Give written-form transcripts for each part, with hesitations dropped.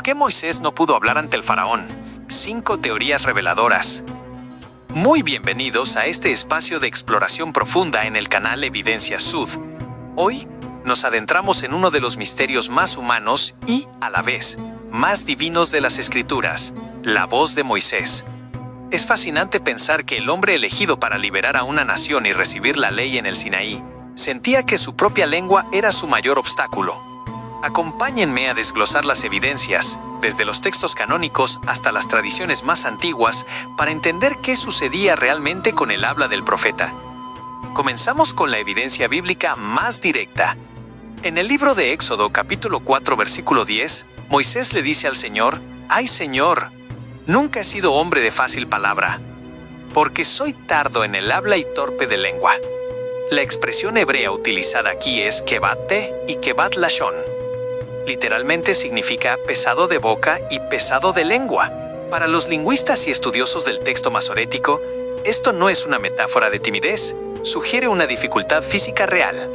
qué Moisés no pudo hablar ante el faraón? 5 teorías reveladoras. Muy bienvenidos a este espacio de exploración profunda en el canal Evidencia Sud. Hoy nos adentramos en uno de los misterios más humanos y, a la vez, más divinos de las Escrituras, la voz de Moisés. Es fascinante pensar que el hombre elegido para liberar a una nación y recibir la ley en el Sinaí sentía que su propia lengua era su mayor obstáculo. Acompáñenme a desglosar las evidencias, desde los textos canónicos hasta las tradiciones más antiguas, para entender qué sucedía realmente con el habla del profeta. Comenzamos con la evidencia bíblica más directa. En el libro de Éxodo, capítulo 4, versículo 10, Moisés le dice al Señor: «¡Ay, Señor! Nunca he sido hombre de fácil palabra, porque soy tardo en el habla y torpe de lengua». La expresión hebrea utilizada aquí es kebat te y kebat lashon. Literalmente significa pesado de boca y pesado de lengua. Para los lingüistas y estudiosos del texto masorético, esto no es una metáfora de timidez, sugiere una dificultad física real.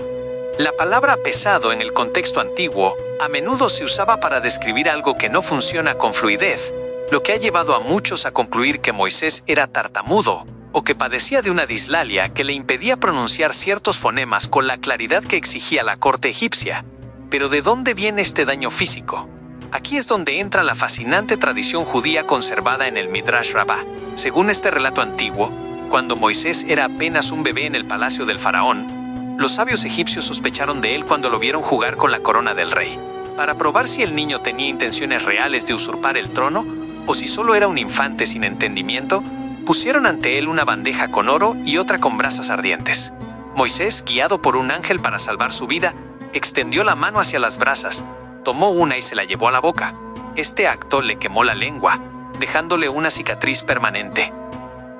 La palabra pesado en el contexto antiguo a menudo se usaba para describir algo que no funciona con fluidez, lo que ha llevado a muchos a concluir que Moisés era tartamudo o que padecía de una dislalia que le impedía pronunciar ciertos fonemas con la claridad que exigía la corte egipcia. Pero ¿de dónde viene este daño físico? Aquí es donde entra la fascinante tradición judía conservada en el Midrash Rabbah. Según este relato antiguo, cuando Moisés era apenas un bebé en el palacio del faraón, los sabios egipcios sospecharon de él cuando lo vieron jugar con la corona del rey. Para probar si el niño tenía intenciones reales de usurpar el trono, o si solo era un infante sin entendimiento, pusieron ante él una bandeja con oro y otra con brasas ardientes. Moisés, guiado por un ángel para salvar su vida, extendió la mano hacia las brasas, tomó una y se la llevó a la boca. Este acto le quemó la lengua, dejándole una cicatriz permanente.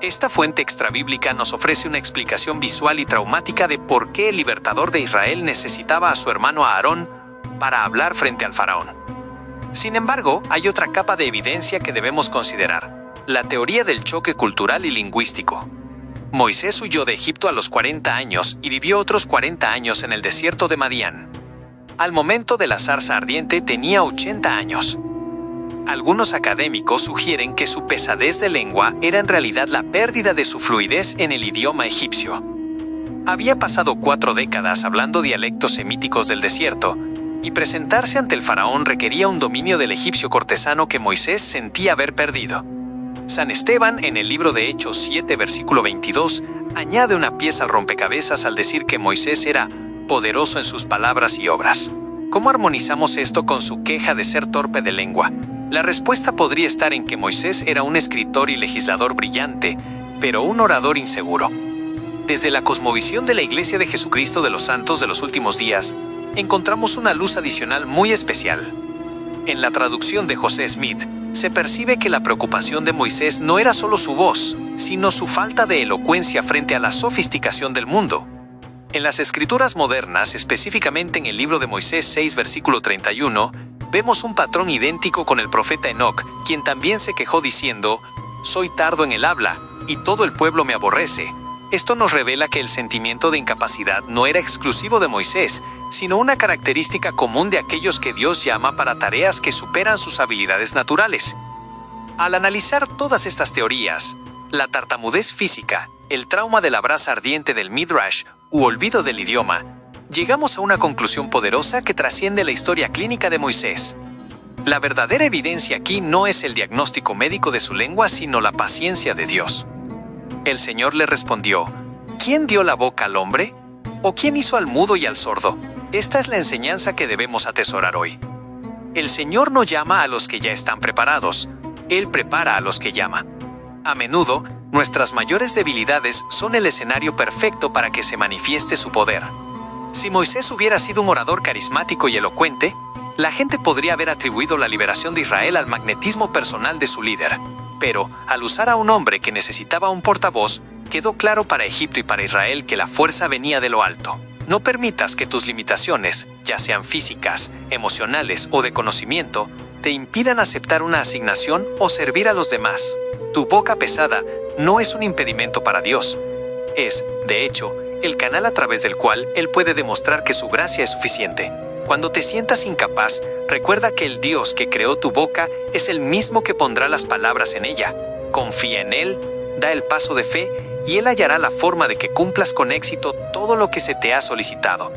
Esta fuente extrabíblica nos ofrece una explicación visual y traumática de por qué el libertador de Israel necesitaba a su hermano Aarón para hablar frente al faraón. Sin embargo, hay otra capa de evidencia que debemos considerar: la teoría del choque cultural y lingüístico. Moisés huyó de Egipto a los 40 años y vivió otros 40 años en el desierto de Madián. Al momento de la zarza ardiente tenía 80 años. Algunos académicos sugieren que su pesadez de lengua era en realidad la pérdida de su fluidez en el idioma egipcio. Había pasado 4 décadas hablando dialectos semíticos del desierto, y presentarse ante el faraón requería un dominio del egipcio cortesano que Moisés sentía haber perdido. San Esteban, en el libro de Hechos 7, versículo 22, añade una pieza al rompecabezas al decir que Moisés era poderoso en sus palabras y obras. ¿Cómo armonizamos esto con su queja de ser torpe de lengua? La respuesta podría estar en que Moisés era un escritor y legislador brillante, pero un orador inseguro. Desde la cosmovisión de la Iglesia de Jesucristo de los Santos de los Últimos Días, encontramos una luz adicional muy especial. En la traducción de José Smith, se percibe que la preocupación de Moisés no era solo su voz, sino su falta de elocuencia frente a la sofisticación del mundo. En las escrituras modernas, específicamente en el libro de Moisés 6, versículo 31, vemos un patrón idéntico con el profeta Enoc, quien también se quejó diciendo: «Soy tardo en el habla, y todo el pueblo me aborrece». Esto nos revela que el sentimiento de incapacidad no era exclusivo de Moisés, sino una característica común de aquellos que Dios llama para tareas que superan sus habilidades naturales. Al analizar todas estas teorías, la tartamudez física, el trauma de la brasa ardiente del Midrash u olvido del idioma, llegamos a una conclusión poderosa que trasciende la historia clínica de Moisés. La verdadera evidencia aquí no es el diagnóstico médico de su lengua, sino la paciencia de Dios. El Señor le respondió: ¿Quién dio la boca al hombre? ¿O quién hizo al mudo y al sordo? Esta es la enseñanza que debemos atesorar hoy. El Señor no llama a los que ya están preparados, Él prepara a los que llama. A menudo, nuestras mayores debilidades son el escenario perfecto para que se manifieste su poder. Si Moisés hubiera sido un orador carismático y elocuente, la gente podría haber atribuido la liberación de Israel al magnetismo personal de su líder. Pero, al usar a un hombre que necesitaba un portavoz, quedó claro para Egipto y para Israel que la fuerza venía de lo alto. No permitas que tus limitaciones, ya sean físicas, emocionales o de conocimiento, te impidan aceptar una asignación o servir a los demás. Tu boca pesada no es un impedimento para Dios. Es, de hecho, el canal a través del cual Él puede demostrar que su gracia es suficiente. Cuando te sientas incapaz, recuerda que el Dios que creó tu boca es el mismo que pondrá las palabras en ella. Confía en Él, da el paso de fe y Él hallará la forma de que cumplas con éxito todo lo que se te ha solicitado.